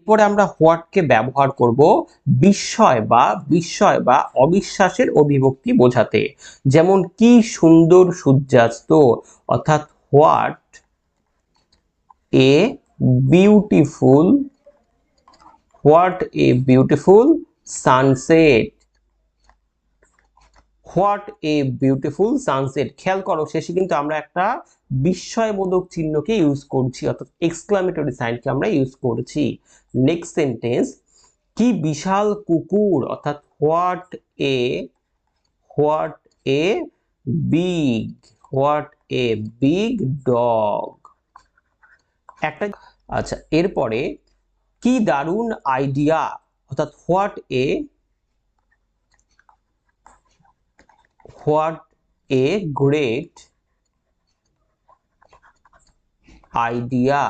পরে আমরা হোয়াটকে ব্যবহার করব বিস্ময় বা অবিশ্বাসের অভিব্যক্তি বোঝাতে। যেমন কি সুন্দর সূর্যাস্ত, অর্থাৎ what a beautiful sunset. What a beautiful sunset. খেয়াল করো শেষে কিন্তু আমরা একটা বিস্ময়বোধক চিহ্নকে ইউজ করছি, অর্থাৎ এক্সক্লামেটরি সাইনকে আমরা ইউজ করছি। নেক্সট সেন্টেন্স, কি বিশাল কুকুর, অর্থাৎ হোয়াট এ বিগ ডগ। একটা আচ্ছা, এরপরে কি দারুণ আইডিয়া, অর্থাৎ হোয়াট এ গ্রেট আইডিয়া।